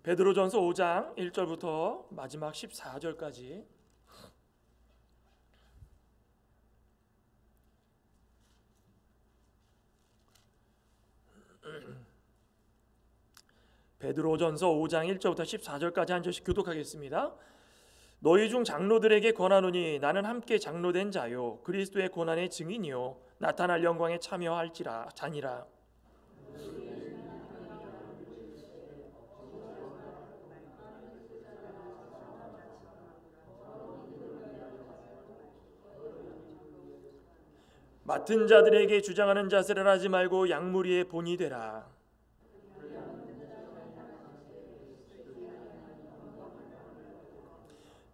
베드로전서 5장 1절부터 마지막 14절까지 베드로전서 5장 1절부터 14절까지 한 절씩 교독하겠습니다. 너희 중 장로들에게 권하노니 나는 함께 장로된 자요 그리스도의 고난의 증인이요 나타날 영광에 참여할지라 자니라. 맡은 자들에게 주장하는 자세를 하지 말고 양무리의 본이 되라.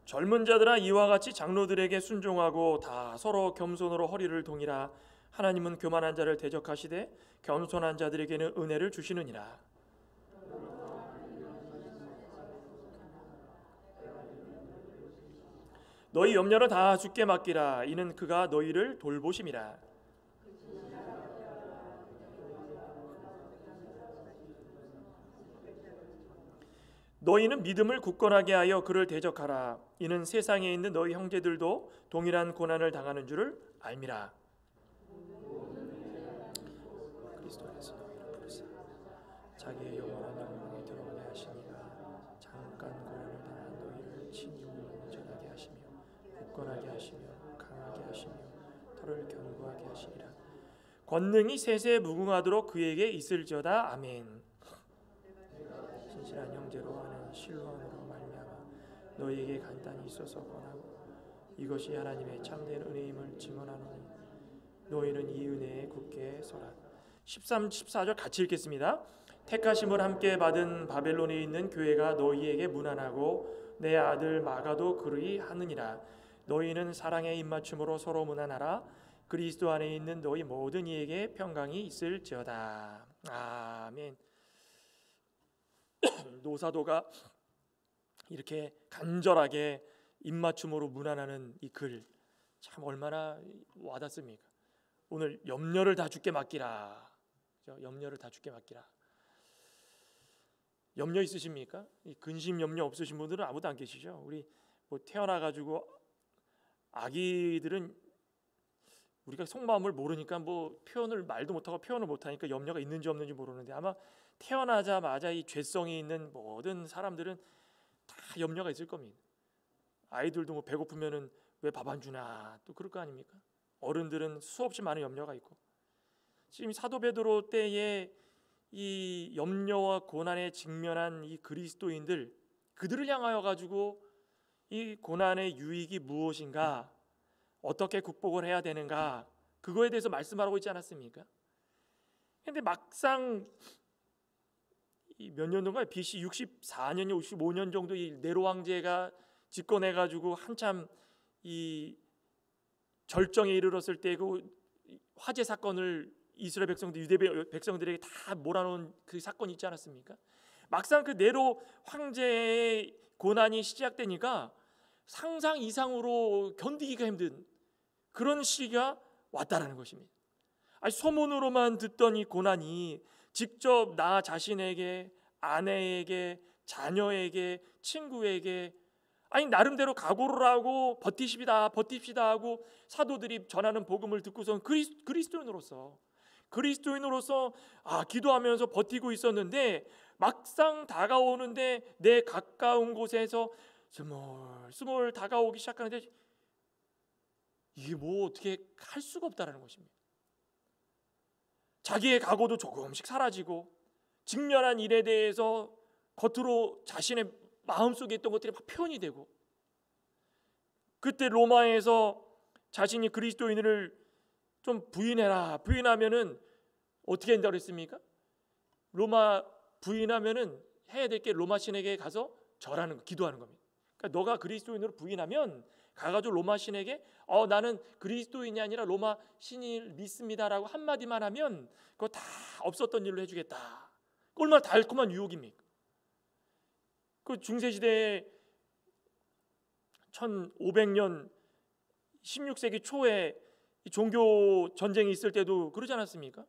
젊은 자들아 이와 같이 장로들에게 순종하고 다 서로 겸손으로 허리를 동이라. 하나님은 교만한 자를 대적하시되 겸손한 자들에게는 은혜를 주시느니라. 너희 염려를 다 주께 맡기라. 이는 그가 너희를 돌보심이라. 너희는 믿음을 굳건하게 하여 그를 대적하라. 이는 세상에 있는 너희 형제들도 동일한 고난을 당하는 줄을 알미라. 그리스도께서 너희를 부르사 자기의 영원한 영광에 들어가게 하시니가 잠깐 고난을 당한 너희를 친히 전하게 하시며 굳건하게 하시며 강하게 하시며 털을 견고하게 하시리라. 권능이 세세에 무궁하도록 그에게 있을지어다. 아멘. 신실한 형제로 하는 신뢰함으로 말미암아 너희에게 간단히 있어서 권하고 이것이 하나님의 참된 은혜임을 증언하노니 너희는 이 은혜에 굳게 서라. 13, 14절 같이 읽겠습니다. 택하심을 함께 받은 바벨론에 있는 교회가 너희에게 문안하고 내 아들 마가도 그리하느니라. 너희는 사랑의 입맞춤으로 서로 문안하라. 그리스도 안에 있는 너희 모든 이에게 평강이 있을지어다. 아멘. 노사도가 이렇게 간절하게 입맞춤으로 문안하는 이 글 참 얼마나 와닿습니까? 오늘 염려를 다 주께 맡기라. 염려를 다 주께 맡기라. 염려 있으십니까? 이 근심 염려 없으신 분들은 아무도 안 계시죠? 우리 뭐 태어나가지고 아기들은 우리가 속마음을 모르니까 뭐 표현을 말도 못하고 표현을 못하니까 염려가 있는지 없는지 모르는데 아마 태어나자마자 이 죄성이 있는 모든 사람들은 다 염려가 있을 겁니다. 아이들도 뭐 배고프면은 왜 밥 안 주나 또 그럴 거 아닙니까? 어른들은 수없이 많은 염려가 있고 지금 사도 베드로 때에 이 염려와 고난에 직면한 이 그리스도인들 그들을 향하여 가지고 이 고난의 유익이 무엇인가 어떻게 극복을 해야 되는가 그거에 대해서 말씀하고 있지 않았습니까? 그런데 막상 몇 년도인가요? BC 64년, 65년 정도 이 네로 왕제가 집권해가지고 한참 이 절정에 이르렀을 때 그 화재 사건을 이스라엘 백성들, 유대 백성들에게 다 몰아놓은 그 사건이 있지 않았습니까? 막상 그 네로 황제의 고난이 시작되니까 상상 이상으로 견디기가 힘든 그런 시기가 왔다라는 것입니다. 아니, 소문으로만 듣던 이 고난이 직접 나 자신에게, 아내에게, 자녀에게, 친구에게 아니 나름대로 각오를 하고 버티십시다 하고 사도들이 전하는 복음을 듣고선 그리스도인으로서 기도하면서 버티고 있었는데 막상 다가오는데 내 가까운 곳에서 스멀 다가오기 시작하는데 이게 뭐 어떻게 할 수가 없다라는 것입니다. 자기의 각오도 조금씩 사라지고 직면한 일에 대해서 겉으로 자신의 마음속에 있던 것들이 막 표현이 되고 그때 로마에서 자신이 그리스도인을 좀 부인하면은 어떻게 한다고 그랬습니까? 로마 부인하면은 해야 될 게 로마 신에게 가서 절하는 거, 기도하는 겁니다. 그러니까 너가 그리스도인으로 부인하면 가가지고 로마 신에게 나는 그리스도인이 아니라 로마 신을 믿습니다라고 한마디만 하면 그거 다 없었던 일로 해주겠다. 얼마나 달콤한 유혹입니까? 그 중세시대에 1500년 16세기 초에 종교 전쟁이 있을 때도 그러지 않았습니까?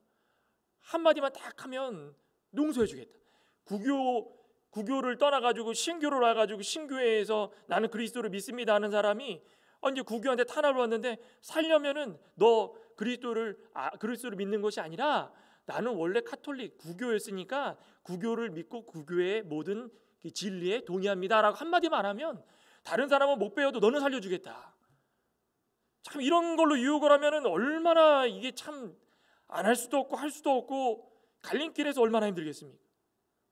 한마디만 딱 하면 용서해 주겠다. 구교 구교를 떠나가지고 신교를 와가지고 신교회에서 나는 그리스도를 믿습니다 하는 사람이 이제 구교한테 탄압을 받는데, 살려면은 너 그리스도를 믿는 것이 아니라 나는 원래 카톨릭 구교였으니까 구교를 믿고 구교의 모든 진리에 동의합니다라고 한마디만 하면 다른 사람은 못 배워도 너는 살려주겠다. 참 이런 걸로 유혹을 하면은 얼마나 이게 참 안 할 수도 없고 할 수도 없고 갈림길에서 얼마나 힘들겠습니까?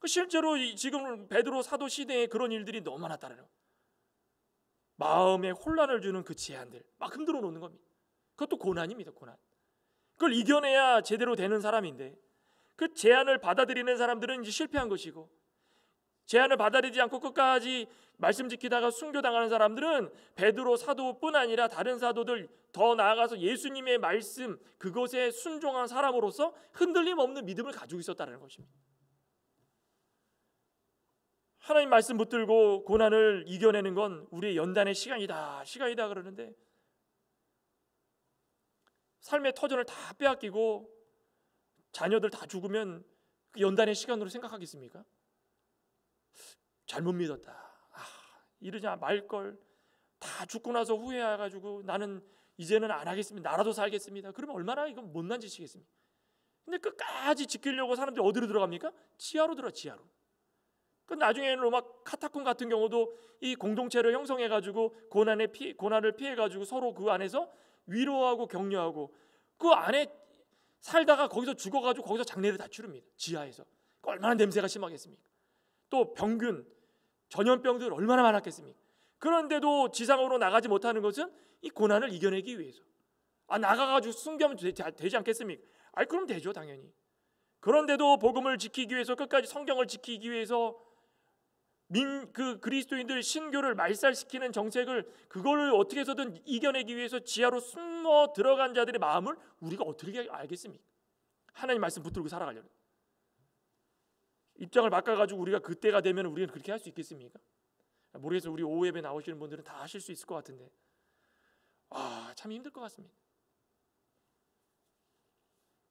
실제로 지금 베드로 사도 시대에 그런 일들이 너무 많았다는 거예요. 마음에 혼란을 주는 그 제안들 막 흔들어 놓는 겁니다. 그것도 고난입니다. 고난. 그걸 이겨내야 제대로 되는 사람인데, 그 제안을 받아들이는 사람들은 이제 실패한 것이고, 제안을 받아들이지 않고 끝까지 말씀 지키다가 순교당하는 사람들은 베드로 사도뿐 아니라 다른 사도들, 더 나아가서 예수님의 말씀 그것에 순종한 사람으로서 흔들림 없는 믿음을 가지고 있었다는 것입니다. 하나님 말씀 붙들고 고난을 이겨내는 건 우리의 연단의 시간이다 그러는데, 삶의 터전을 다 빼앗기고 자녀들 다 죽으면 그 연단의 시간으로 생각하겠습니까? 잘못 믿었다. 이러냐 말걸. 다 죽고 나서 후회해가지고 나는 이제는 안 하겠습니다. 나라도 살겠습니다. 그러면 얼마나 이건 못난 짓이겠습니까? 근데 끝까지 지키려고 사람들이 어디로 들어갑니까? 지하로 들어가. 지하로. 그 나중에는 로마 카타콤 같은 경우도 이 공동체를 형성해가지고 고난을 피해가지고 서로 그 안에서 위로하고 격려하고, 그 안에 살다가 거기서 죽어가지고 거기서 장례를 다 치릅니다. 지하에서. 얼마나 냄새가 심하겠습니까? 또 병균, 전염병들 얼마나 많았겠습니까? 그런데도 지상으로 나가지 못하는 것은 이 고난을 이겨내기 위해서. 나가가지고 순교하면 되지 않겠습니까? 그럼 되죠, 당연히. 그런데도 복음을 지키기 위해서, 끝까지 성경을 지키기 위해서 그 그리스도인들 신교를 말살시키는 정책을, 그걸 어떻게 해서든 이겨내기 위해서 지하로 숨어 들어간 자들의 마음을 우리가 어떻게 알겠습니까? 하나님 말씀 붙들고 살아가려면 입장을 바꿔가지고 우리가 그때가 되면 우리는 그렇게 할 수 있겠습니까? 모르겠어요. 우리 오후 예배 나오시는 분들은 다 하실 수 있을 것 같은데 참 힘들 것 같습니다.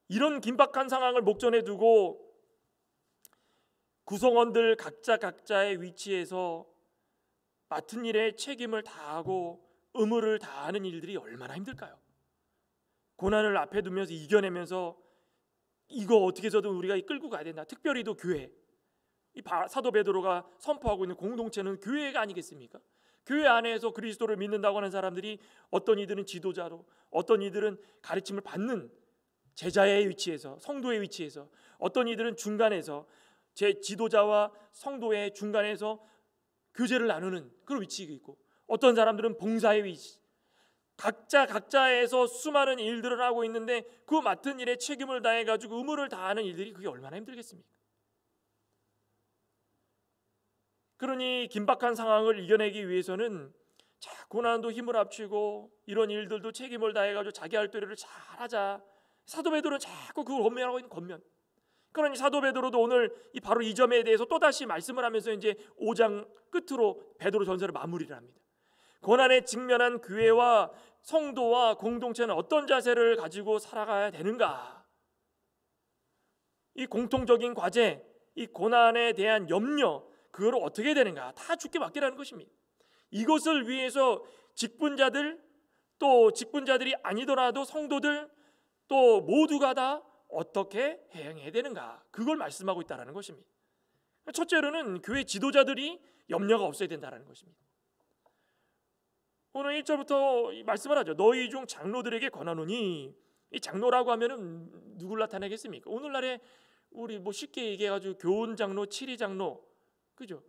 이런 긴박한 상황을 목전에 두고 구성원들 각자의 위치에서 맡은 일에 책임을 다하고 의무를 다하는 일들이 얼마나 힘들까요? 고난을 앞에 두면서 이겨내면서 이거 어떻게 해서든 우리가 끌고 가야 된다. 특별히도 교회, 이 사도 베드로가 선포하고 있는 공동체는 교회가 아니겠습니까? 교회 안에서 그리스도를 믿는다고 하는 사람들이 어떤 이들은 지도자로, 어떤 이들은 가르침을 받는 제자의 위치에서, 성도의 위치에서, 어떤 이들은 중간에서 제 지도자와 성도의 중간에서 교제를 나누는 그런 위치가 있고, 어떤 사람들은 봉사의 위치, 각자에서 수많은 일들을 하고 있는데 그 맡은 일에 책임을 다해가지고 의무를 다하는 일들이 그게 얼마나 힘들겠습니까? 그러니 긴박한 상황을 이겨내기 위해서는 고난도 힘을 합치고 이런 일들도 책임을 다해가지고 자기 할 도리를 잘하자. 사도 베드로는 자꾸 그걸 권면하고 있는 권면. 그러니 사도 베드로도 오늘 바로 이 점에 대해서 또다시 말씀을 하면서 이제 5장 끝으로 베드로 전서를 마무리를 합니다. 고난에 직면한 교회와 성도와 공동체는 어떤 자세를 가지고 살아가야 되는가? 이 공통적인 과제, 이 고난에 대한 염려, 그걸 어떻게 해야 되는가? 다 주께 맡기라는 것입니다. 이것을 위해서 직분자들, 또 직분자들이 아니더라도 성도들, 또 모두가 다 어떻게 행해야 되는가? 그걸 말씀하고 있다는 것입니다. 첫째로는 교회 지도자들이 염려가 없어야 된다는 것입니다. 오늘 1절부터 말씀을 하죠. 너희 중 장로들에게 권하노니, 이 장로라고 하면은 누굴 나타내겠습니까? 오늘날에 우리 쉽게 얘기해가지고 교훈 장로, 치리 장로, 그죠?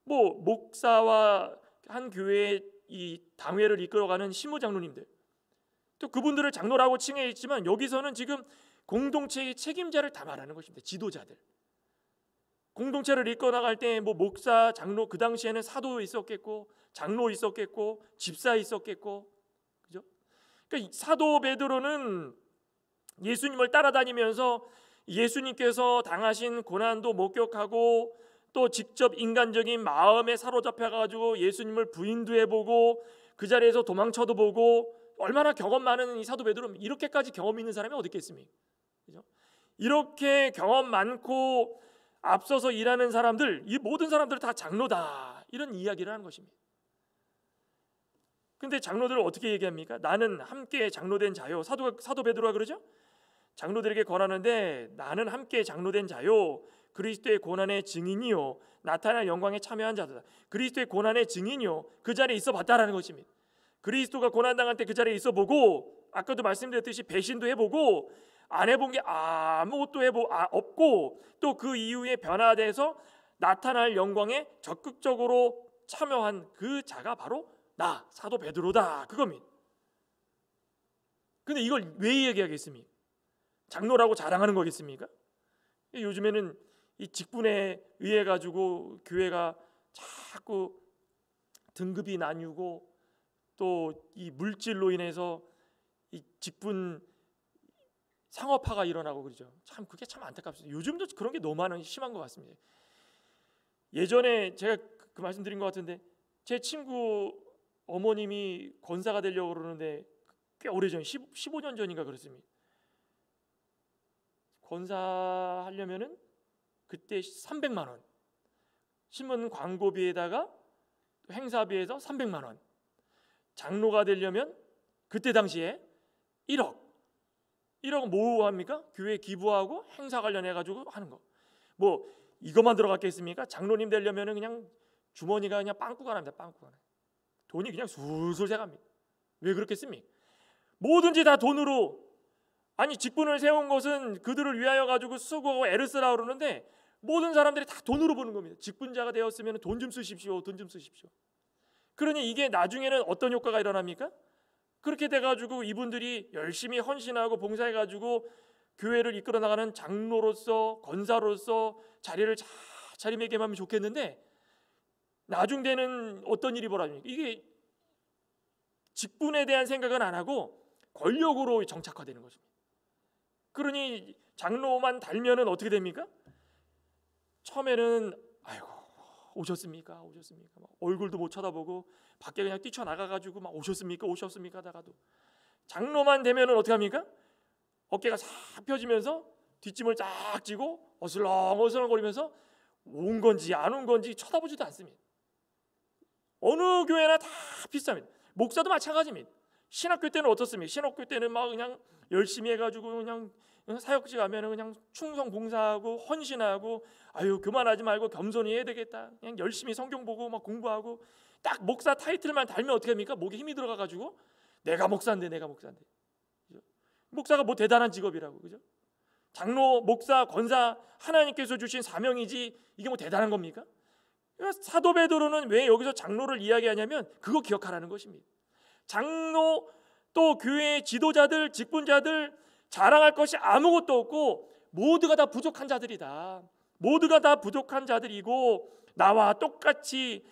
목사와 한 교회의 이 당회를 이끌어가는 시무 장로님들, 또 그분들을 장로라고 칭해 있지만 여기서는 지금 공동체의 책임자를 다 말하는 것입니다. 지도자들. 공동체를 이끌어 나갈 때 목사, 장로, 그 당시에는 사도 있었겠고 장로 있었겠고 집사 있었겠고, 그죠? 그러니까 사도 베드로는 예수님을 따라다니면서 예수님께서 당하신 고난도 목격하고 또 직접 인간적인 마음에 사로잡혀 가지고 예수님을 부인도 해보고 그 자리에서 도망쳐도 보고, 얼마나 경험 많은 이 사도 베드로, 이렇게까지 경험 있는 사람이 어디 있겠습니까? 그죠? 이렇게 경험 많고 앞서서 일하는 사람들, 이 모든 사람들 다 장로다, 이런 이야기를 하는 것입니다. 근데 장로들을 어떻게 얘기합니까? 나는 함께 장로된 자요. 사도 베드로가 그러죠? 장로들에게 권하는데 나는 함께 장로된 자요, 그리스도의 고난의 증인이요, 나타날 영광에 참여한 자다. 그리스도의 고난의 증인이요, 그 자리에 있어 봤다라는 것입니다. 그리스도가 고난당할 때 그 자리에 있어 보고, 아까도 말씀드렸듯이 배신도 해보고, 안 해본 게 아무것도 없고, 또 그 이후에 변화돼서 나타날 영광에 적극적으로 참여한 그 자가 바로 나, 사도 베드로다, 그겁니다. 근데 이걸 왜 얘기하겠습니까? 장로라고 자랑하는 거겠습니까? 요즘에는 이 직분에 의해 가지고 교회가 자꾸 등급이 나뉘고, 또 이 물질로 인해서 이 직분 상업화가 일어나고 그러죠. 참 그게 참 안타깝습니다. 요즘도 그런 게 너무 심한 것 같습니다. 예전에 제가 그 말씀드린 것 같은데, 제 친구 어머님이 권사가 되려고 그러는데 꽤 오래전, 15년 전인가 그렇습니다. 권사하려면은 그때 300만 원, 신문 광고비에다가 행사비에서 300만 원, 장로가 되려면 그때 당시에 1억 뭐 합니까? 교회 기부하고 행사 관련해 가지고 하는 거. 뭐 이것만 들어갔겠습니까? 장로님 되려면은 그냥 주머니가 그냥 빵꾸가 납니다. 빵꾸가 나. 돈이 그냥 술술 새갑니다. 왜 그렇겠습니까? 뭐든지 다 돈으로. 아니, 직분을 세운 것은 그들을 위하여 가지고 수고하고 애를 쓰라 그러는데, 모든 사람들이 다 돈으로 보는 겁니다. 직분자가 되었으면 돈 좀 쓰십시오, 돈 좀 쓰십시오. 그러니 이게 나중에는 어떤 효과가 일어납니까? 그렇게 돼가지고 이분들이 열심히 헌신하고 봉사해가지고 교회를 이끌어 나가는 장로로서, 권사로서 자리를 잘 자리매김하면 좋겠는데, 나중 되는 어떤 일이 벌어집니까? 이게 직분에 대한 생각은 안 하고 권력으로 정착화되는 것입니다. 그러니 장로만 달면은 어떻게 됩니까? 처음에는 아이고 오셨습니까? 막 얼굴도 못 쳐다보고 밖에 그냥 뛰쳐나가가지고 막 오셨습니까 하다가도, 장로만 되면은 어떻게 합니까? 어깨가 싹 펴지면서 뒷짐을 쫙 지고 어슬렁어슬렁 거리면서 온 건지 안 온 건지 쳐다보지도 않습니다. 어느 교회나 다 비슷합니다. 목사도 마찬가지입니다. 신학교 때는 어떻습니까? 신학교 때는 막 그냥 열심히 해가지고 그냥 사역지 가면은 그냥 충성 봉사하고 헌신하고, 아유 그만하지 말고 겸손히 해야 되겠다, 그냥 열심히 성경 보고 막 공부하고, 딱 목사 타이틀만 달면 어떻게 합니까? 목에 힘이 들어가가지고 내가 목사인데. 그죠? 목사가 뭐 대단한 직업이라고, 그죠? 장로, 목사, 권사 하나님께서 주신 사명이지 이게 뭐 대단한 겁니까? 사도 베드로는 왜 여기서 장로를 이야기하냐면 그거 기억하라는 것입니다. 장로, 또 교회의 지도자들, 직분자들 자랑할 것이 아무것도 없고 모두가 다 부족한 자들이다. 모두가 다 부족한 자들이고 나와 똑같이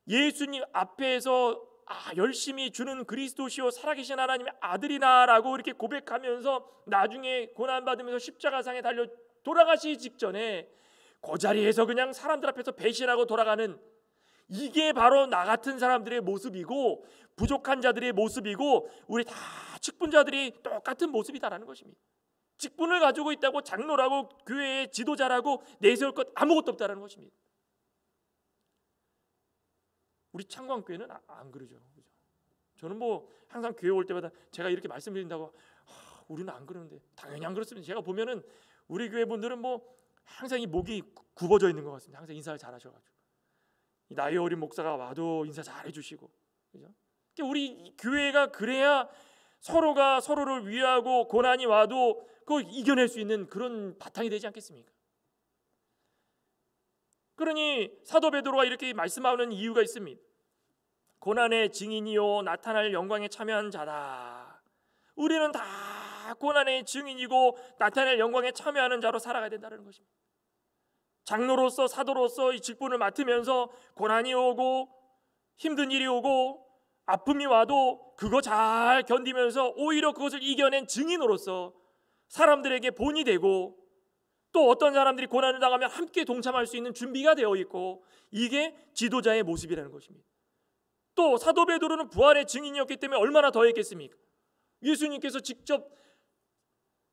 예수님 앞에서 열심히 주는 그리스도시요 살아계신 하나님의 아들이나라고 이렇게 고백하면서 나중에 고난받으면서 십자가상에 달려 돌아가시기 직전에 그 자리에서 그냥 사람들 앞에서 배신하고 돌아가는, 이게 바로 나 같은 사람들의 모습이고 부족한 자들의 모습이고 우리 다 직분자들이 똑같은 모습이다라는 것입니다. 직분을 가지고 있다고 장로라고 교회의 지도자라고 내세울 것 아무것도 없다라는 것입니다. 우리 창광교회는 안 그러죠. 저는 뭐 항상 교회 올 때마다 제가 이렇게 말씀드린다고 우리는 안 그러는데, 당연히 안 그렇습니다. 제가 보면은 우리 교회 분들은 뭐 항상 이 목이 굽어져 있는 것 같습니다. 항상 인사를 잘하셔가지고 나이 어린 목사가 와도 인사 잘 해주시고, 그죠? 우리 교회가 그래야 서로가 서로를 위하고 고난이 와도 그걸 이겨낼 수 있는 그런 바탕이 되지 않겠습니까? 그러니 사도 베드로가 이렇게 말씀하는 이유가 있습니다. 고난의 증인이요 나타날 영광에 참여한 자다. 우리는 다 고난의 증인이고 나타날 영광에 참여하는 자로 살아가야 된다는 것입니다. 장로로서 사도로서 이 직분을 맡으면서 고난이 오고 힘든 일이 오고 아픔이 와도 그거 잘 견디면서 오히려 그것을 이겨낸 증인으로서 사람들에게 본이 되고, 또 어떤 사람들이 고난을 당하면 함께 동참할 수 있는 준비가 되어 있고, 이게 지도자의 모습이라는 것입니다. 또 사도 베드로는 부활의 증인이었기 때문에 얼마나 더 했겠습니까? 예수님께서 직접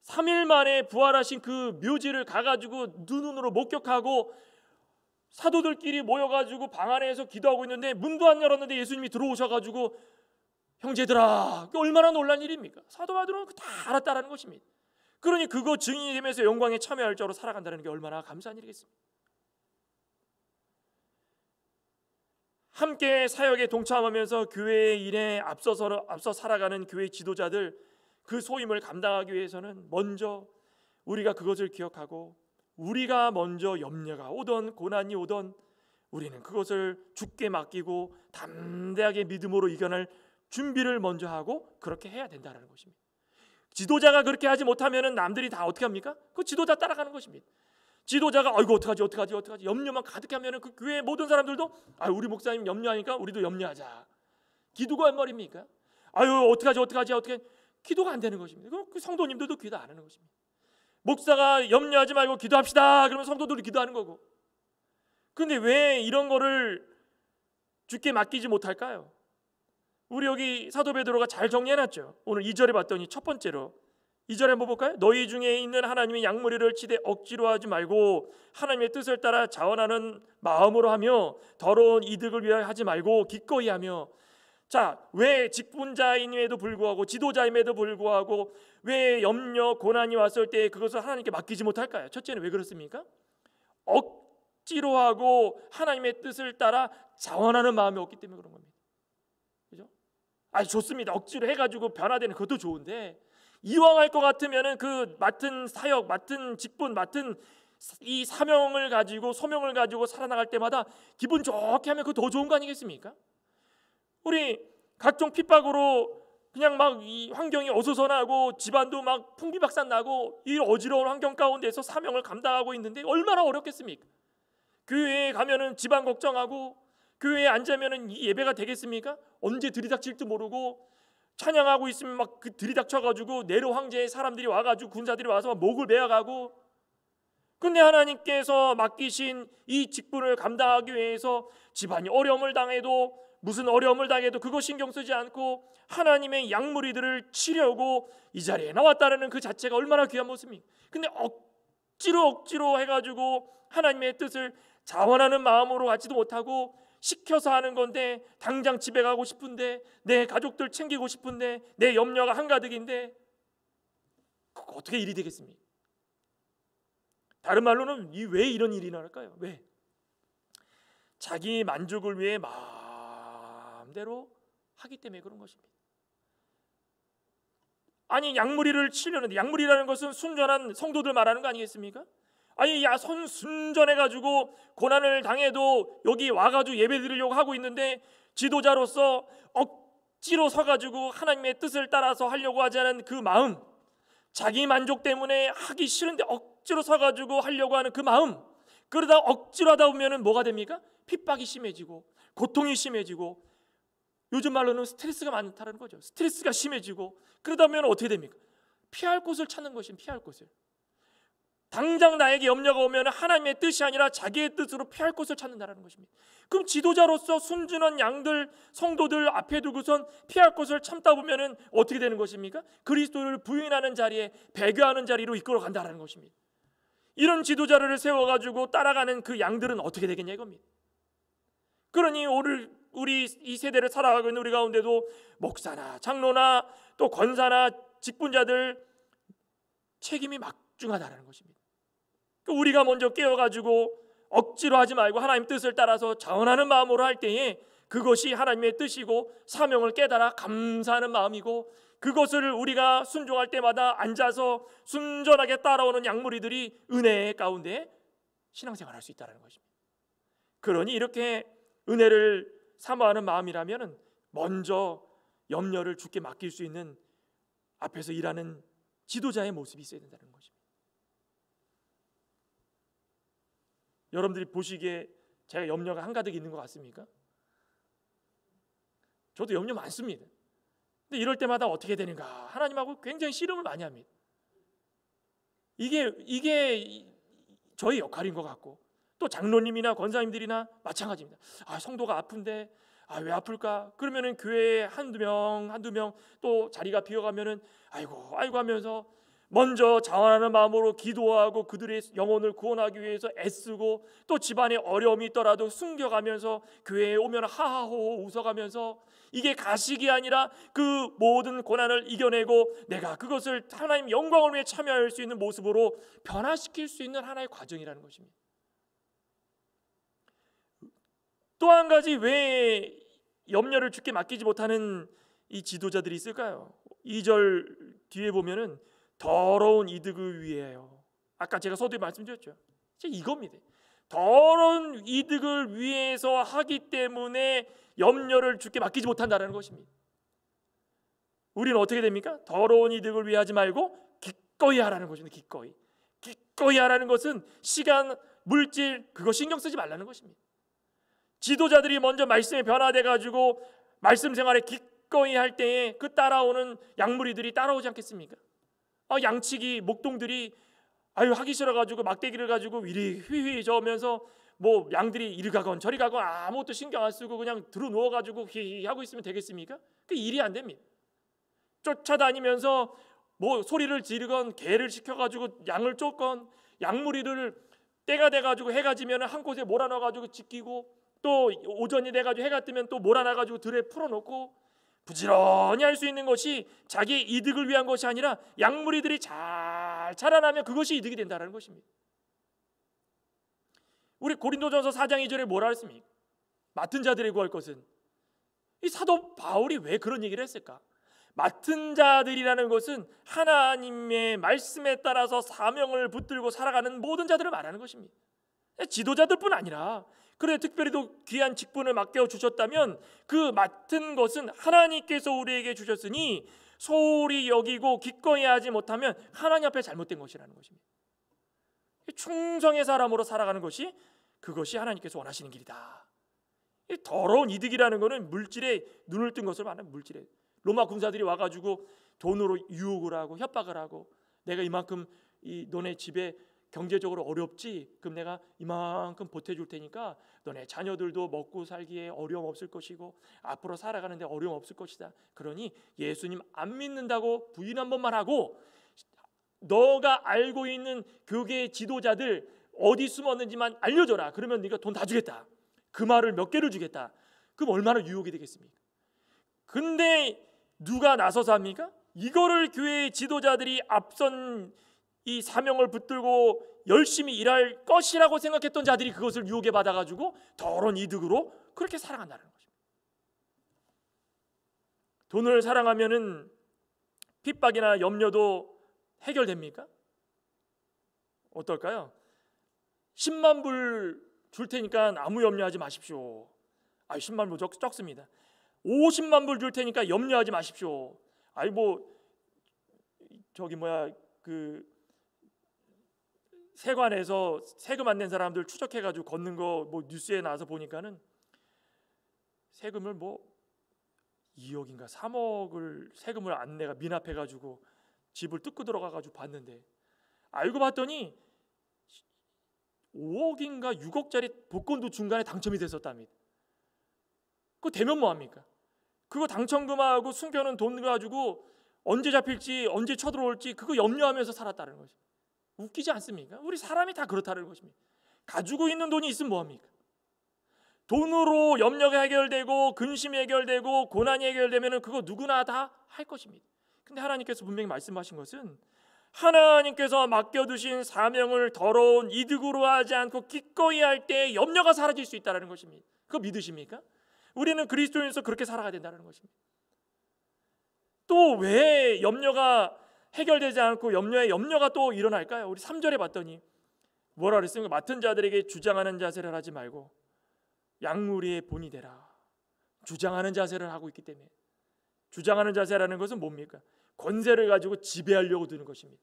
3일 만에 부활하신 그 묘지를 가가지고 눈으로 목격하고 사도들끼리 모여가지고 방 안에서 기도하고 있는데 문도 안 열었는데 예수님이 들어오셔가지고 형제들아, 얼마나 놀란 일입니까? 사도 바울은 다 알았다라는 것입니다. 그러니 그거 증인이 되면서 영광에 참여할 자로 살아간다는 게 얼마나 감사한 일이겠습니까? 함께 사역에 동참하면서 교회의 일에 앞서 살아가는 교회 지도자들, 그 소임을 감당하기 위해서는 먼저 우리가 그것을 기억하고, 우리가 먼저 염려가 오던 고난이 오던 우리는 그것을 주께 맡기고 담대하게 믿음으로 이겨낼 준비를 먼저 하고 그렇게 해야 된다는 것입니다. 지도자가 그렇게 하지 못하면 남들이 다 어떻게 합니까? 그 지도자 따라가는 것입니다. 지도자가 아이고 어떡하지 염려만 가득하면 그 교회 모든 사람들도 우리 목사님 염려하니까 우리도 염려하자. 기도가 웬 말입니까? 어떡하지 기도가 안 되는 것입니다. 그럼 그 성도님들도 기도 안 하는 것입니다. 목사가 염려하지 말고 기도합시다 그러면 성도들이 기도하는 거고. 근데 왜 이런 거를 주께 맡기지 못할까요? 우리 여기 사도 베드로가 잘 정리해놨죠. 오늘 2절에 봤더니 첫 번째로 2절에 한번 볼까요? 너희 중에 있는 하나님의 양무리를 치되 억지로 하지 말고 하나님의 뜻을 따라 자원하는 마음으로 하며 더러운 이득을 위하여 하지 말고 기꺼이 하며. 자, 왜 직분자임에도 불구하고 지도자임에도 불구하고 왜 염려 고난이 왔을 때 그것을 하나님께 맡기지 못할까요? 첫째는 왜 그렇습니까? 억지로 하고 하나님의 뜻을 따라 자원하는 마음이 없기 때문에 그런 겁니다. 그죠? 좋습니다. 억지로 해가지고 변화되는 그것도 좋은데, 이왕 할 것 같으면은 그 맡은 사역, 맡은 직분, 맡은 이 사명을 가지고 소명을 가지고 살아나갈 때마다 기분 좋게 하면 그거 더 좋은 거 아니겠습니까? 우리 각종 핍박으로 그냥 막 이 환경이 어수선하고 집안도 막 풍비박산 나고 이 어지러운 환경 가운데서 사명을 감당하고 있는데 얼마나 어렵겠습니까? 교회에 가면은 집안 걱정하고 교회에 앉으면은 이 예배가 되겠습니까? 언제 들이닥칠지 모르고 찬양하고 있으면 막 그 들이닥쳐가지고 네로 황제의 사람들이 와가지고 군사들이 와서 목을 베어가고. 근데 하나님께서 맡기신 이 직분을 감당하기 위해서 집안이 어려움을 당해도 무슨 어려움을 당해도 그거 신경 쓰지 않고 하나님의 양무리들을 치려고 이 자리에 나왔다는 그 자체가 얼마나 귀한 모습입니까? 근데 억지로 해가지고 하나님의 뜻을 자원하는 마음으로 하지도 못하고 시켜서 하는 건데, 당장 집에 가고 싶은데, 내 가족들 챙기고 싶은데, 내 염려가 한가득인데 그거 어떻게 일이 되겠습니까? 다른 말로는 왜 이런 일이 나올까요? 왜? 자기 만족을 위해 마음대로 하기 때문에 그런 것입니다. 양무리를 치려는데, 양무리라는 것은 순전한 성도들 말하는 거 아니겠습니까? 순전해가지고 고난을 당해도 여기 와가지고 예배 드리려고 하고 있는데 지도자로서 억지로 서가지고 하나님의 뜻을 따라서 하려고 하지 않은 그 마음, 자기 만족 때문에 하기 싫은데 억지로 서가지고 하려고 하는 그 마음, 그러다 억지로 하다 보면 뭐가 됩니까? 핍박이 심해지고 고통이 심해지고, 요즘 말로는 스트레스가 많다는 거죠. 스트레스가 심해지고 그러다 보면 어떻게 됩니까? 피할 곳을 찾는 것입니다. 피할 곳을. 당장 나에게 염려가 오면 하나님의 뜻이 아니라 자기의 뜻으로 피할 곳을 찾는다는 것입니다. 그럼 지도자로서 순전한 양들, 성도들 앞에 두고선 피할 곳을 참다 보면 어떻게 되는 것입니까? 그리스도를 부인하는 자리에, 배교하는 자리로 이끌어 간다는 것입니다. 이런 지도자를 세워가지고 따라가는 그 양들은 어떻게 되겠냐 이겁니다. 그러니 우리 이 세대를 살아가고 있는 우리 가운데도 목사나 장로나 또 권사나 직분자들 책임이 막중하다는 것입니다. 우리가 먼저 깨어가지고 억지로 하지 말고 하나님 뜻을 따라서 자원하는 마음으로 할 때에 그것이 하나님의 뜻이고 사명을 깨달아 감사하는 마음이고, 그것을 우리가 순종할 때마다 앉아서 순전하게 따라오는 양무리들이 은혜 가운데 신앙생활을 할 수 있다는 것입니다. 그러니 이렇게 은혜를 사모하는 마음이라면 먼저 염려를 주께 맡길 수 있는 앞에서 일하는 지도자의 모습이 있어야 된다는 것입니다. 여러분들이 보시기에 제가 염려가 한가득 있는 것 같습니까? 저도 염려 많습니다. 근데 이럴 때마다 어떻게 되는가? 하나님하고 굉장히 씨름을 많이 합니다. 이게 저의 역할인 것 같고, 또 장로님이나 권사님들이나 마찬가지입니다. 성도가 아픈데 왜 아플까? 그러면은 교회에 한두 명 또 자리가 비어가면은 아이고 하면서 먼저 자원하는 마음으로 기도하고 그들의 영혼을 구원하기 위해서 애쓰고, 또 집안에 어려움이 있더라도 숨겨가면서 교회에 오면 하하호호 웃어가면서 이게 가식이 아니라 그 모든 고난을 이겨내고 내가 그것을 하나님 영광을 위해 참여할 수 있는 모습으로 변화시킬 수 있는 하나의 과정이라는 것입니다. 또 한 가지 왜 염려를 주께 맡기지 못하는 이 지도자들이 있을까요? 2절 뒤에 보면은 더러운 이득을 위해요. 아까 제가 서두에 말씀드렸죠. 이겁니다. 더러운 이득을 위해서 하기 때문에 염려를 주께 맡기지 못한다는 것입니다. 우리는 어떻게 됩니까? 더러운 이득을 위해 하지 말고 기꺼이 하라는 것입니다. 기꺼이 하라는 것은 시간, 물질 그거 신경 쓰지 말라는 것입니다. 지도자들이 먼저 말씀에 변화돼 가지고 말씀 생활에 기꺼이 할 때에 그 따라오는 양무리들이 따라오지 않겠습니까? 양치기 목동들이 하기 싫어가지고 막대기를 가지고 이리 휘휘 저으면서 뭐 양들이 이리 가건 저리 가건 아무것도 신경 안 쓰고 그냥 들어 누워가지고 휘휘 하고 있으면 되겠습니까? 그 일이 안 됩니다. 쫓아다니면서 뭐 소리를 지르건 개를 시켜가지고 양을 쫓건 양무리를 때가 돼가지고 해가 지면 한 곳에 몰아넣어가지고 지키고, 또 오전이 돼가지고 해가 뜨면 또 몰아놔가지고 들에 풀어놓고 부지런히 할 수 있는 것이 자기의 이득을 위한 것이 아니라 양무리들이 잘 자라나면 그것이 이득이 된다는 것입니다. 우리 고린도전서 4장 2절에 뭐라 했습니까? 맡은 자들이 구할 것은, 이 사도 바울이 왜 그런 얘기를 했을까? 맡은 자들이라는 것은 하나님의 말씀에 따라서 사명을 붙들고 살아가는 모든 자들을 말하는 것입니다. 지도자들뿐 아니라 그래 특별히 또 귀한 직분을 맡겨 주셨다면 그 맡은 것은 하나님께서 우리에게 주셨으니 소홀히 여기고 기꺼이 하지 못하면 하나님 앞에 잘못된 것이라는 것입니다. 충성의 사람으로 살아가는 것이 그것이 하나님께서 원하시는 길이다. 이 더러운 이득이라는 것은 물질에 눈을 뜬 것을 말하는 물질에 로마 군사들이 와가지고 돈으로 유혹을 하고 협박을 하고, 내가 이만큼 너네 집에 경제적으로 어렵지? 그럼 내가 이만큼 보태줄 테니까 너네 자녀들도 먹고 살기에 어려움 없을 것이고 앞으로 살아가는데 어려움 없을 것이다. 그러니 예수님 안 믿는다고 부인 한 번만 하고 너가 알고 있는 교계 지도자들 어디 숨었는지만 알려줘라. 그러면 네가 돈 다 주겠다. 그 말을 몇 개를 주겠다. 그럼 얼마나 유혹이 되겠습니까? 근데 누가 나서서 합니까? 이거를 교회의 지도자들이 앞선 이 사명을 붙들고 열심히 일할 것이라고 생각했던 자들이 그것을 유혹에 받아가지고 더러운 이득으로 그렇게 살아간다는 것입니다. 돈을 사랑하면은 핍박이나 염려도 해결됩니까? 어떨까요? 10만 불 줄 테니까 아무 염려하지 마십시오. 10만 불 적습니다. 50만 불 줄 테니까 염려하지 마십시오. 세관에서 세금 안 낸 사람들 추적해가지고 걷는 거 뉴스에 나와서 보니까는 세금을 2억인가 3억을 세금을 안 내가 미납해가지고 집을 뜯고 들어가가지고 봤는데, 알고 봤더니 5억인가 6억짜리 복권도 중간에 당첨이 됐었답니다. 그거 되면 뭐합니까? 그거 당첨금하고 숨겨놓은 돈 가지고 언제 잡힐지 언제 쳐들어올지 그거 염려하면서 살았다는 거죠. 웃기지 않습니까? 우리 사람이 다 그렇다는 것입니다. 가지고 있는 돈이 있으면 뭐합니까? 돈으로 염려가 해결되고 근심이 해결되고 고난이 해결되면 그거 누구나 다 할 것입니다. 근데 하나님께서 분명히 말씀하신 것은 하나님께서 맡겨두신 사명을 더러운 이득으로 하지 않고 기꺼이 할 때 염려가 사라질 수 있다는 것입니다. 그거 믿으십니까? 우리는 그리스도인으로서 그렇게 살아가야 된다는 것입니다. 또 왜 염려가 해결되지 않고 염려가 또 일어날까요? 우리 3절에 봤더니 뭐라 그랬습니까? 맡은 자들에게 주장하는 자세를 하지 말고 양무리의 본이 되라. 주장하는 자세를 하고 있기 때문에. 주장하는 자세라는 것은 뭡니까? 권세를 가지고 지배하려고 드는 것입니다.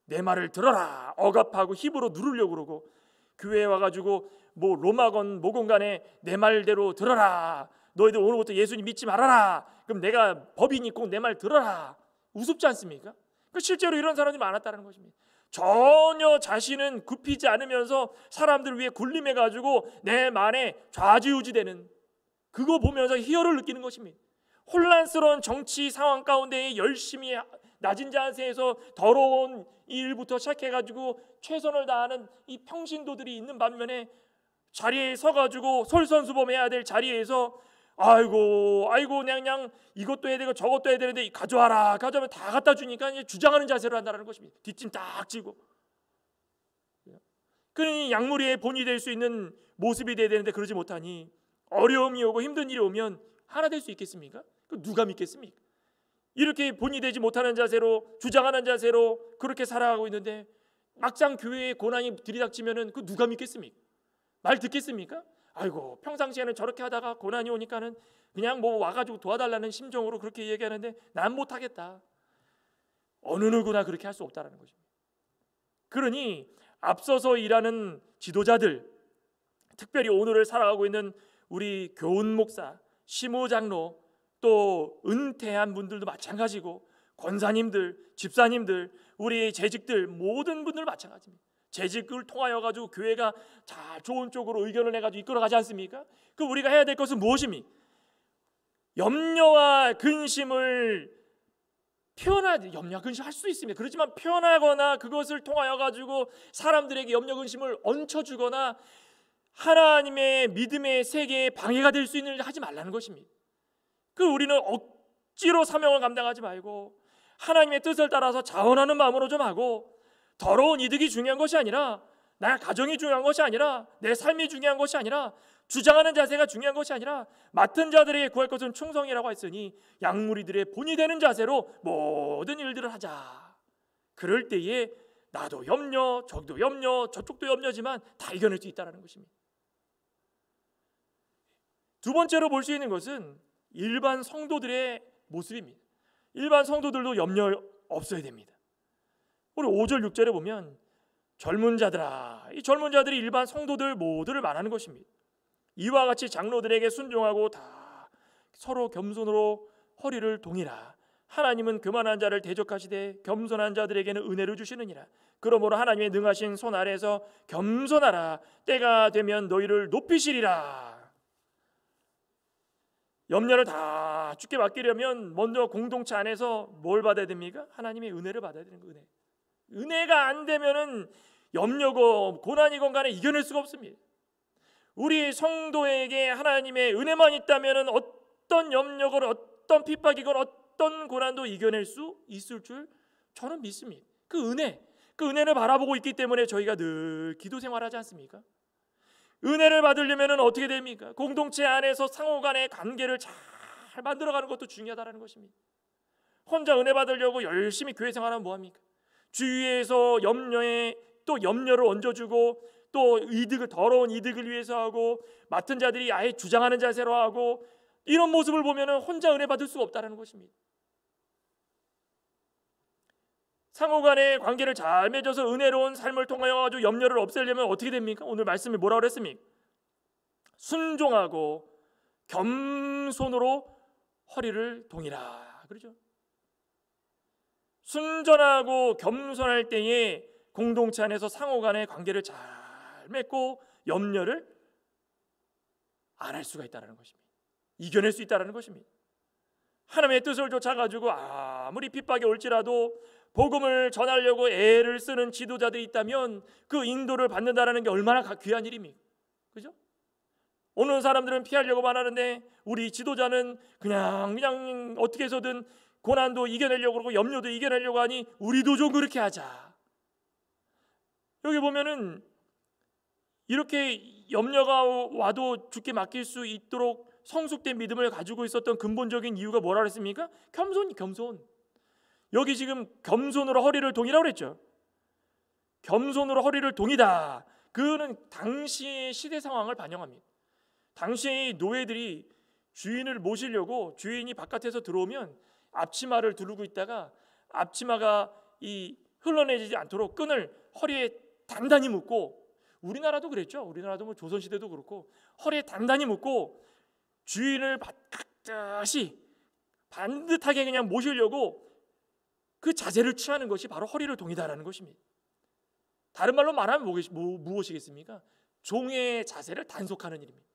내 말을 들어라. 억압하고 힘으로 누르려고 그러고, 교회에 와가지고 로마건 뭐건 간에 내 말대로 들어라. 너희들 오늘부터 예수님 믿지 말아라. 그럼 내가 법인 있고 내 말 들어라. 우습지 않습니까? 실제로 이런 사람들이 많았다는 것입니다. 전혀 자신은 굽히지 않으면서 사람들을 위해 군림해가지고 내 말에 좌지우지되는, 그거 보면서 희열을 느끼는 것입니다. 혼란스러운 정치 상황 가운데 열심히 낮은 자세에서 더러운 일부터 시작해가지고 최선을 다하는 이 평신도들이 있는 반면에 자리에 서가지고 솔선수범해야 될 자리에서 아이고 그냥 이것도 해야 되고 저것도 해야 되는데 가져와라 가져오면 다 갖다 주니까 이제 주장하는 자세로 한다는 것입니다. 뒷짐 딱 지고. 그러니 약물의 본이 될 수 있는 모습이 돼야 되는데 그러지 못하니 어려움이 오고 힘든 일이 오면 하나 될 수 있겠습니까? 그 누가 믿겠습니까? 이렇게 본이 되지 못하는 자세로 주장하는 자세로 그렇게 살아가고 있는데 막상 교회에 고난이 들이닥치면은 그 누가 믿겠습니까? 말 듣겠습니까? 아이고 평상시에는 저렇게 하다가 고난이 오니까는 그냥 뭐 와가지고 도와달라는 심정으로 그렇게 얘기하는데 난 못하겠다. 어느 누구나 그렇게 할 수 없다는 것입니다. 그러니 앞서서 일하는 지도자들, 특별히 오늘을 살아가고 있는 우리 교훈 목사, 시무 장로, 또 은퇴한 분들도 마찬가지고 권사님들, 집사님들, 우리 재직들 모든 분들 마찬가지입니다. 재직을 통하여 가지고 교회가 잘 좋은 쪽으로 의견을 내가지고 이끌어가지 않습니까? 그 우리가 해야 될 것은 무엇입니까? 염려와 근심을 염려 근심할 수 있습니다. 그렇지만 표현하거나 그것을 통하여 가지고 사람들에게 염려 근심을 얹혀주거나 하나님의 믿음의 세계에 방해가 될 수 있는 일을 하지 말라는 것입니다. 그 우리는 억지로 사명을 감당하지 말고 하나님의 뜻을 따라서 자원하는 마음으로 좀 하고 더러운 이득이 중요한 것이 아니라 나 가정이 중요한 것이 아니라 내 삶이 중요한 것이 아니라 주장하는 자세가 중요한 것이 아니라 맡은 자들에게 구할 것은 충성이라고 했으니 약물이들의 본이 되는 자세로 모든 일들을 하자. 그럴 때에 나도 염려, 저도 염려, 저쪽도 염려지만 다 이겨낼 수 있다는 것입니다. 두 번째로 볼 수 있는 것은 일반 성도들의 모습입니다. 일반 성도들도 염려 없어야 됩니다. 우리 5절 6절에 보면 젊은 자들아, 이 젊은 자들이 일반 성도들 모두를 말하는 것입니다. 이와 같이 장로들에게 순종하고 다 서로 겸손으로 허리를 동이라. 하나님은 교만한 자를 대적하시되 겸손한 자들에게는 은혜를 주시느니라. 그러므로 하나님의 능하신 손 아래에서 겸손하라. 때가 되면 너희를 높이시리라. 염려를 다 주께 맡기려면 먼저 공동체 안에서 뭘 받아야 됩니까? 하나님의 은혜를 받아야 되는 거예요. 은혜가 안 되면은 염려고 고난이건 간에 이겨낼 수가 없습니다. 우리 성도에게 하나님의 은혜만 있다면은 어떤 염려건 어떤 핍박이건 어떤 고난도 이겨낼 수 있을 줄 저는 믿습니다. 그 은혜를 바라보고 있기 때문에 저희가 늘 기도 생활하지 않습니까? 은혜를 받으려면 어떻게 됩니까? 공동체 안에서 상호 간의 관계를 잘 만들어가는 것도 중요하다는 것입니다. 혼자 은혜 받으려고 열심히 교회 생활하면 뭐합니까? 주위에서 염려를 얹어주고 또 더러운 이득을 위해서 하고 맡은 자들이 아예 주장하는 자세로 하고 이런 모습을 보면 혼자 은혜 받을 수가 없다는 것입니다. 상호 간의 관계를 잘 맺어서 은혜로운 삶을 통하여 가지고 염려를 없애려면 어떻게 됩니까? 오늘 말씀이 뭐라고 그랬습니까? 순종하고 겸손으로 허리를 동이라. 그렇죠? 순전하고 겸손할 때에 공동체 안에서 상호 간의 관계를 잘 맺고 염려를 안 할 수가 있다는 것입니다. 이겨낼 수 있다는 것입니다. 하나님의 뜻을 쫓아가지고 아무리 핍박이 올지라도 복음을 전하려고 애를 쓰는 지도자들이 있다면 그 인도를 받는다는 게 얼마나 귀한 일입니까? 그죠? 오는 사람들은 피하려고만 하는데 우리 지도자는 그냥 어떻게 해서든 고난도 이겨내려고 그러고 염려도 이겨내려고 하니 우리도 좀 그렇게 하자. 여기 보면은 이렇게 염려가 와도 주께 맡길 수 있도록 성숙된 믿음을 가지고 있었던 근본적인 이유가 뭐라 그랬습니까? 겸손. 여기 지금 겸손으로 허리를 동이라고 그랬죠. 겸손으로 허리를 동이다. 그는 당시의 시대 상황을 반영합니다. 당시의 노예들이 주인을 모시려고 주인이 바깥에서 들어오면 앞치마를 두르고 있다가 앞치마가 흘러내리지 않도록 끈을 허리에 단단히 묶고, 우리나라도 그랬죠. 우리나라도 뭐 조선시대도 그렇고 허리에 단단히 묶고 주인을 반듯하게 그냥 모시려고 그 자세를 취하는 것이 바로 허리를 동이다라는 것입니다. 다른 말로 말하면 무엇이겠습니까? 종의 자세를 단속하는 일입니다.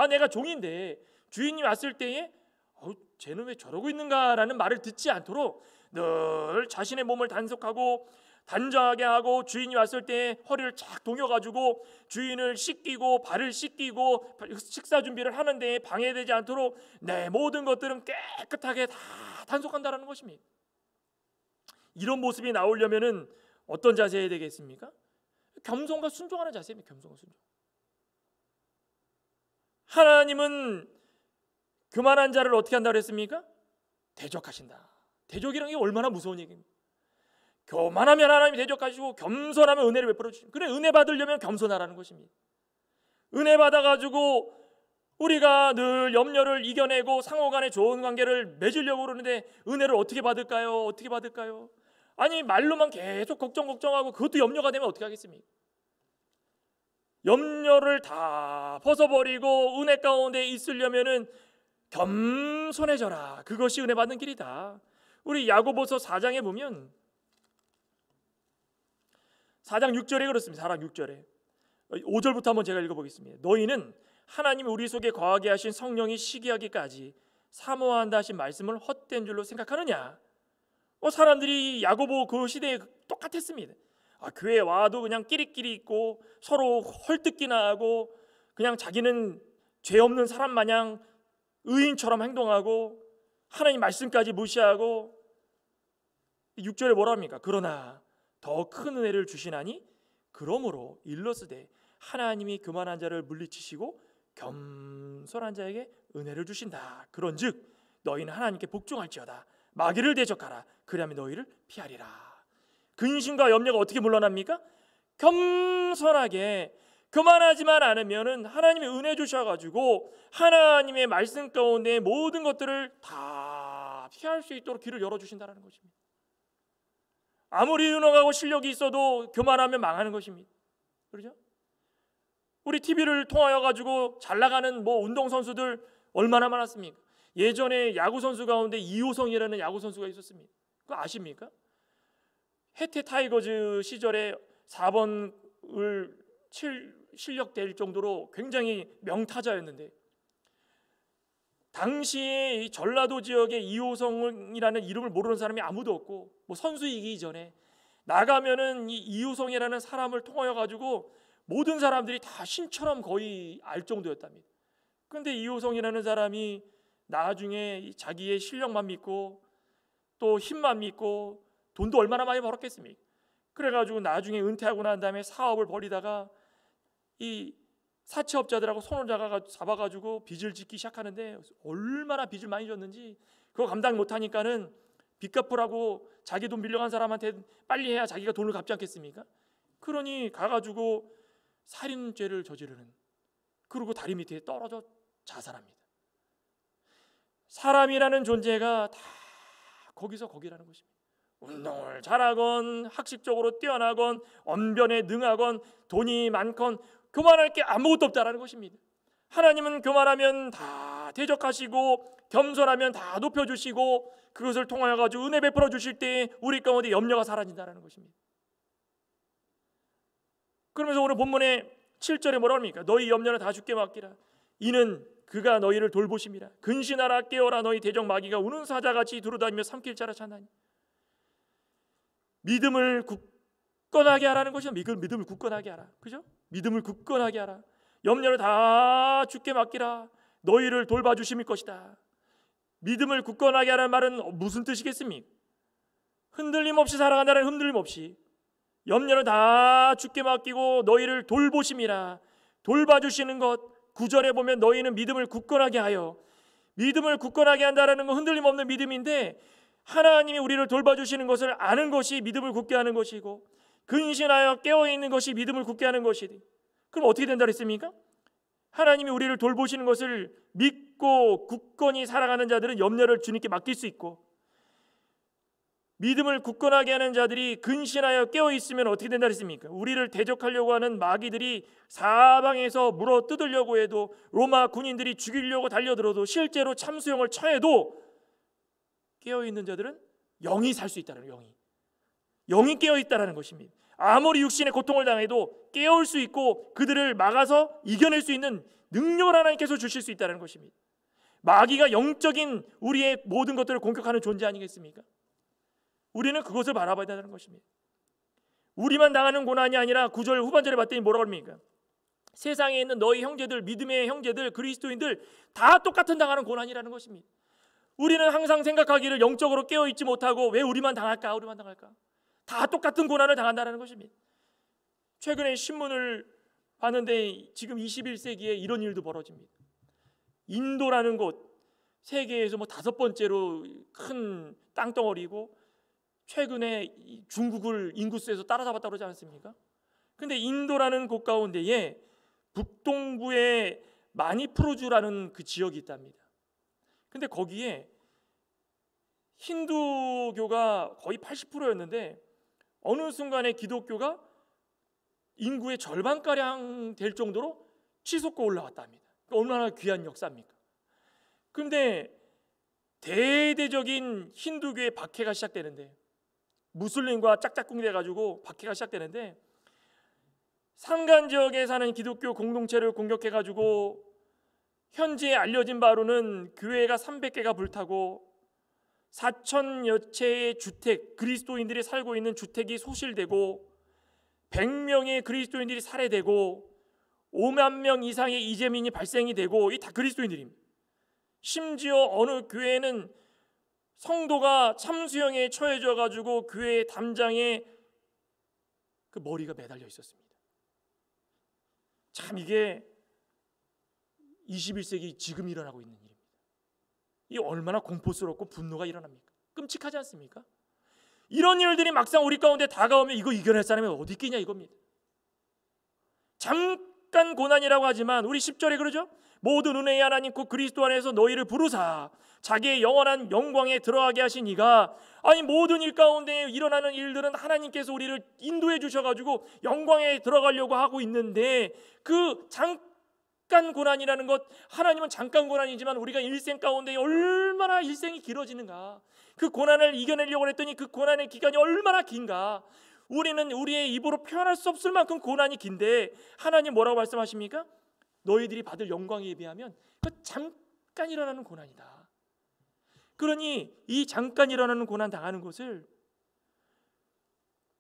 내가 종인데 주인이 왔을 때에 쟤는 왜 저러고 있는가라는 말을 듣지 않도록 늘 자신의 몸을 단속하고 단정하게 하고, 주인이 왔을 때 허리를 착 동여가지고 주인을 씻기고 발을 씻기고 식사 준비를 하는데 방해되지 않도록 내 모든 것들은 깨끗하게 다 단속한다라는 것입니다. 이런 모습이 나오려면은 어떤 자세야 되겠습니까? 겸손과 순종하는 자세입니다. 겸손과 순종. 하나님은 교만한 자를 어떻게 한다고 했습니까? 대적하신다. 대적이라는 게 얼마나 무서운 얘기입니까? 교만하면 하나님이 대적하시고 겸손하면 은혜를 베풀어 주십니다. 그래, 은혜 받으려면 겸손하라는 것입니다. 은혜 받아가지고 우리가 늘 염려를 이겨내고 상호간에 좋은 관계를 맺으려고 그러는데 은혜를 어떻게 받을까요? 어떻게 받을까요? 아니, 말로만 계속 걱정하고 그것도 염려가 되면 어떻게 하겠습니까? 염려를 다 벗어버리고 은혜 가운데 있으려면은 겸손해져라. 그것이 은혜 받는 길이다. 우리 야고보서 4장에 보면 4장 6절에 그렇습니다. 4장 6절에 5절부터 한번 제가 읽어보겠습니다. 너희는 하나님 우리 속에 거하게 하신 성령이 시기하기까지 사모한다 하신 말씀을 헛된 줄로 생각하느냐? 사람들이 야고보 그 시대에 똑같았습니다. 교회에 와도 그냥 끼리끼리 있고 서로 헐뜯기나 하고 그냥 자기는 죄 없는 사람 마냥 의인처럼 행동하고 하나님 말씀까지 무시하고 6절에 뭐라 합니까? 그러나 더 큰 은혜를 주시나니 그러므로 일러스되 하나님이 교만한 자를 물리치시고 겸손한 자에게 은혜를 주신다. 그런즉 너희는 하나님께 복종할지어다. 마귀를 대적하라. 그리하면 너희를 피하리라. 근심과 염려가 어떻게 물러납니까? 겸손하게, 교만하지만 않으면은 하나님의 은혜 주셔가지고 하나님의 말씀 가운데 모든 것들을 다 피할 수 있도록 길을 열어주신다는 것입니다. 아무리 유능하고 실력이 있어도 교만하면 망하는 것입니다. 그렇죠? 우리 TV를 통하여 가지고 잘 나가는 운동 선수들 얼마나 많았습니까? 예전에 야구 선수 가운데 이호성이라는 야구 선수가 있었습니다. 그거 아십니까? 해태 타이거즈 시절에 4번을 실력 될 정도로 굉장히 명타자였는데 당시에 이 전라도 지역에 이호성이라는 이름을 모르는 사람이 아무도 없고 선수이기 전에 나가면은 이 이호성이라는 사람을 통하여 가지고 모든 사람들이 다 신처럼 거의 알 정도였답니다. 그런데 이호성이라는 사람이 나중에 자기의 실력만 믿고 또 힘만 믿고 돈도 얼마나 많이 벌었겠습니까? 그래가지고 나중에 은퇴하고 난 다음에 사업을 벌이다가 이 사채업자들하고 손을 잡아가지고 빚을 짓기 시작하는데 얼마나 빚을 많이 졌는지 그거 감당 못하니까는 빚 갚으라고 자기 돈 빌려간 사람한테 빨리 해야 자기가 돈을 갚지 않겠습니까? 그러니 가가지고 살인죄를 저지르는, 그리고 다리 밑에 떨어져 자살합니다. 사람이라는 존재가 다 거기서 거기라는 것입니다. 운동을 잘하건 학식적으로 뛰어나건 언변에 능하건 돈이 많건 교만할 게 아무것도 없다라는 것입니다. 하나님은 교만하면 다 대적하시고 겸손하면 다 높여주시고 그것을 통하여 가지고 은혜 베풀어 주실 때 우리 가운데 염려가 사라진다는 것입니다. 그러면서 오늘 본문의 7절에 뭐라 합니까? 너희 염려는 다 주께 맡기라. 이는 그가 너희를 돌보심이라. 근신하라 깨어라. 너희 대적 마귀가 우는 사자같이 두루다니며 삼킬 자라 찾나니. 믿음을 굳건하게 하라는 것이죠. 믿음을 굳건하게 하라. 그죠? 믿음을 굳건하게 하라. 염려를 다 주께 맡기라. 너희를 돌봐주심일 것이다. 믿음을 굳건하게 하라는 말은 무슨 뜻이겠습니까? 흔들림 없이 살아간다는 흔들림 없이 염려를 다 주께 맡기고 너희를 돌보심이라. 돌봐주시는 것. 9절에 보면 너희는 믿음을 굳건하게 하여, 믿음을 굳건하게 한다는 건 흔들림 없는 믿음인데 하나님이 우리를 돌봐주시는 것을 아는 것이 믿음을 굳게 하는 것이고 근신하여 깨어있는 것이 믿음을 굳게 하는 것이지. 그럼 어떻게 된다 그랬습니까? 하나님이 우리를 돌보시는 것을 믿고 굳건히 살아가는 자들은 염려를 주님께 맡길 수 있고, 믿음을 굳건하게 하는 자들이 근신하여 깨어있으면 어떻게 된다 그랬습니까? 우리를 대적하려고 하는 마귀들이 사방에서 물어 뜯으려고 해도, 로마 군인들이 죽이려고 달려들어도, 실제로 참수형을 처해도 깨어있는 자들은 영이 살 수 있다는, 영이 깨어있다는 것입니다. 아무리 육신의 고통을 당해도 깨어올 수 있고 그들을 막아서 이겨낼 수 있는 능력을 하나님께서 주실 수 있다는 것입니다. 마귀가 영적인 우리의 모든 것들을 공격하는 존재 아니겠습니까? 우리는 그것을 바라봐야 된다는 것입니다. 우리만 당하는 고난이 아니라 9절 후반절에 봤더니 뭐라고 합니까? 세상에 있는 너희 형제들, 믿음의 형제들, 그리스도인들 다 똑같은 당하는 고난이라는 것입니다. 우리는 항상 생각하기를 영적으로 깨어있지 못하고 왜 우리만 당할까? 우리만 당할까? 다 똑같은 고난을 당한다는 것입니다. 최근에 신문을 봤는데 지금 21세기에 이런 일도 벌어집니다. 인도라는 곳, 세계에서 5번째로 큰 땅덩어리고 최근에 중국을 인구수에서 따라잡았다고 그러지 않습니까? 근데 인도라는 곳 가운데에 북동부의 마니푸르주라는 그 지역이 있답니다. 근데 거기에 힌두교가 거의 80%였는데 어느 순간에 기독교가 인구의 절반가량 될 정도로 치솟고 올라왔답니다. 얼마나 귀한 역사입니까? 근데 대대적인 힌두교의 박해가 시작되는데, 무슬림과 짝짝꿍이 돼가지고 박해가 시작되는데, 산간 지역에 사는 기독교 공동체를 공격해가지고 현재 알려진 바로는 교회가 300개가 불타고 4,000여 채의 주택, 그리스도인들이 살고 있는 주택이 소실되고 100명의 그리스도인들이 살해되고 5만 명 이상의 이재민이 발생이 되고, 이 다 그리스도인들입니다. 심지어 어느 교회는 성도가 참수형에 처해져 가지고 교회 담장에 그 머리가 매달려 있었습니다. 참 이게 21세기 지금 일어나고 있는 일입니다. 이 얼마나 공포스럽고 분노가 일어납니까? 끔찍하지 않습니까? 이런 일들이 막상 우리 가운데 다가오면 이거 이겨낼 사람이 어디 있겠냐 이겁니다. 잠깐 고난이라고 하지만 우리 10절에 그러죠? 모든 은혜의 하나님 곧 그리스도 안에서 너희를 부르사 자기의 영원한 영광에 들어가게 하신 이가, 아니 모든 일 가운데 일어나는 일들은 하나님께서 우리를 인도해 주셔가지고 영광에 들어가려고 하고 있는데, 그 잠깐 고난이라는 것, 하나님은 잠깐 고난이지만 우리가 일생 가운데 얼마나 일생이 길어지는가, 그 고난을 이겨내려고 했더니 그 고난의 기간이 얼마나 긴가. 우리는 우리의 입으로 표현할 수 없을 만큼 고난이 긴데 하나님 뭐라고 말씀하십니까? 너희들이 받을 영광에 비하면 그 잠깐 일어나는 고난이다. 그러니 이 잠깐 일어나는 고난 당하는 것을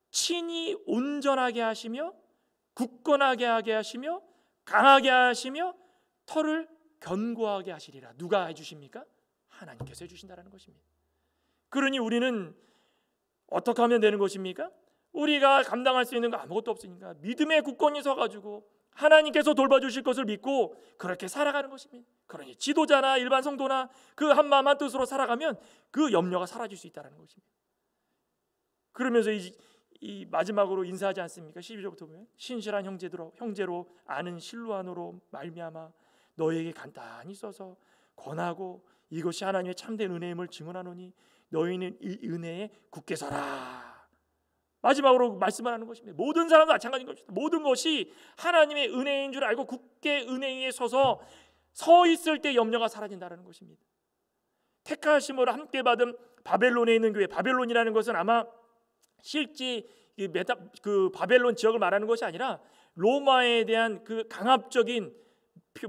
친히 온전하게 하시며 굳건하게 하게 하시며 강하게 하시며 털을 견고하게 하시리라. 누가 해주십니까? 하나님께서 해주신다는 것입니다. 그러니 우리는 어떻게 하면 되는 것입니까? 우리가 감당할 수 있는 거 아무것도 없으니까 믿음의 굳건히 서가지고 하나님께서 돌봐주실 것을 믿고 그렇게 살아가는 것입니다. 그러니 지도자나 일반 성도나 그 한마음 한뜻으로 살아가면 그 염려가 사라질 수 있다는 것입니다. 그러면서 이 마지막으로 인사하지 않습니까? 12절부터 보면 신실한 형제로 아는 실로안으로 말미암아 너희에게 간단히 써서 권하고 이것이 하나님의 참된 은혜임을 증언하노니 너희는 이 은혜에 굳게 서라. 마지막으로 말씀을 하는 것입니다. 모든 사람도 마찬가지인 것입니다. 모든 것이 하나님의 은혜인 줄 알고 굳게 은혜 위에 서 있을 때 염려가 사라진다는 것입니다. 택하심으로 함께 받은 바벨론에 있는 교회, 바벨론이라는 것은 아마 실제 그 바벨론 지역을 말하는 것이 아니라 로마에 대한 그 강압적인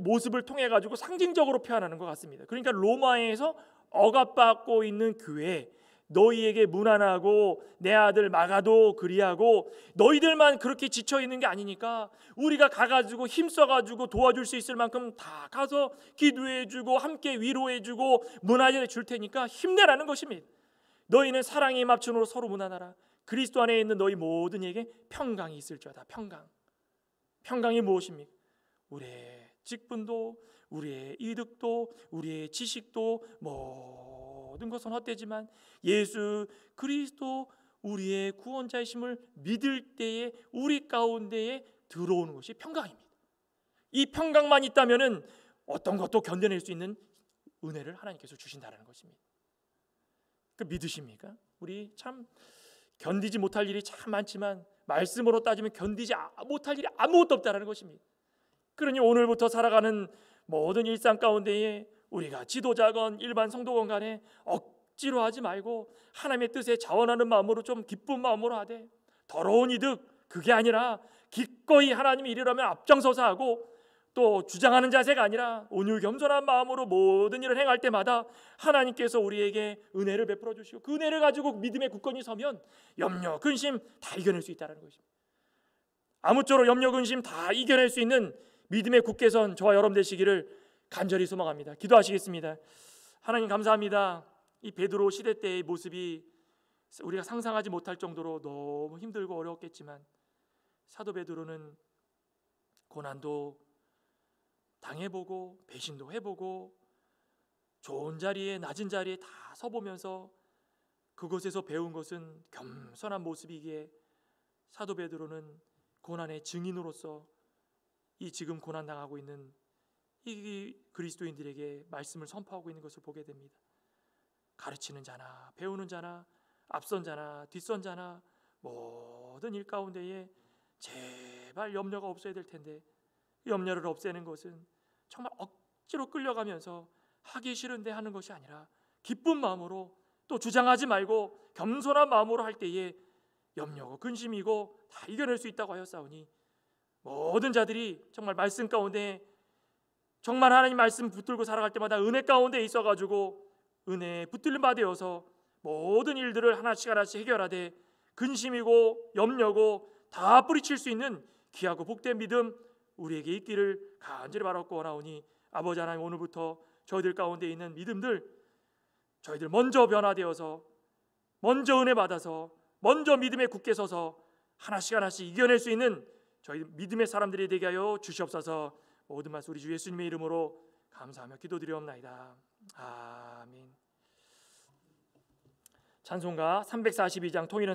모습을 통해 가지고 상징적으로 표현하는 것 같습니다. 그러니까 로마에서 억압받고 있는 교회, 너희에게 문안하고 내 아들 마가도 그리하고 너희들만 그렇게 지쳐 있는 게 아니니까 우리가 가가지고 힘써가지고 도와줄 수 있을 만큼 다 가서 기도해주고 함께 위로해주고 문안을 줄 테니까 힘내라는 것입니다. 너희는 사랑의 맞춤으로 서로 문안하라. 그리스도 안에 있는 너희 모든 이에게 평강이 있을지어다. 평강이 무엇입니까? 우리의 직분도 우리의 이득도 우리의 지식도 모든 것은 헛되지만 예수 그리스도 우리의 구원자이심을 믿을 때에 우리 가운데에 들어오는 것이 평강입니다. 이 평강만 있다면은 어떤 것도 견뎌낼 수 있는 은혜를 하나님께서 주신다는 것입니다. 그 믿으십니까? 우리 참 견디지 못할 일이 참 많지만 말씀으로 따지면 견디지 못할 일이 아무것도 없다는 것입니다. 그러니 오늘부터 살아가는 모든 일상 가운데에 우리가 지도자건 일반 성도건 간에 억지로 하지 말고 하나님의 뜻에 자원하는 마음으로 좀 기쁜 마음으로 하되, 더러운 이득 그게 아니라 기꺼이 하나님이 이르라면 앞장서서 하고 또 주장하는 자세가 아니라 온유 겸손한 마음으로 모든 일을 행할 때마다 하나님께서 우리에게 은혜를 베풀어 주시고 그 은혜를 가지고 믿음의 굳건히 서면 염려, 근심 다 이겨낼 수 있다는 것입니다. 아무쪼록 염려, 근심 다 이겨낼 수 있는 믿음의 굳게 선 저와 여러분 되시기를 간절히 소망합니다. 기도하시겠습니다. 하나님 감사합니다. 이 베드로 시대 때의 모습이 우리가 상상하지 못할 정도로 너무 힘들고 어려웠겠지만 사도 베드로는 고난도 당해보고 배신도 해보고 좋은 자리에 낮은 자리에 다 서보면서 그곳에서 배운 것은 겸손한 모습이기에 사도 베드로는 고난의 증인으로서 이 지금 고난 당하고 있는 이 그리스도인들에게 말씀을 선포하고 있는 것을 보게 됩니다. 가르치는 자나 배우는 자나 앞선 자나 뒷선 자나 모든 일 가운데에 제발 염려가 없어야 될 텐데 염려를 없애는 것은 정말 억지로 끌려가면서 하기 싫은데 하는 것이 아니라 기쁜 마음으로 또 주장하지 말고 겸손한 마음으로 할 때에 염려고 근심이고 다 이겨낼 수 있다고 하였사오니 모든 자들이 정말 말씀 가운데 정말 하나님 말씀 붙들고 살아갈 때마다 은혜 가운데 있어가지고 은혜에 붙들림 받아서 모든 일들을 하나씩 하나씩 해결하되 근심이고 염려고 다 뿌리칠 수 있는 귀하고 복된 믿음 우리에게 있기를 간절히 바라고 원하오니 아버지 하나님 오늘부터 저희들 가운데 있는 믿음들 저희들 먼저 변화되어서 먼저 은혜 받아서 먼저 믿음에 굳게 서서 하나씩 하나씩 이겨낼 수 있는 저희 믿음의 사람들이 되게 하여 주시옵소서. 모든 말씀 우리 주 예수님의 이름으로 감사하며 기도드리옵나이다. 아멘. 찬송가 342장 통일은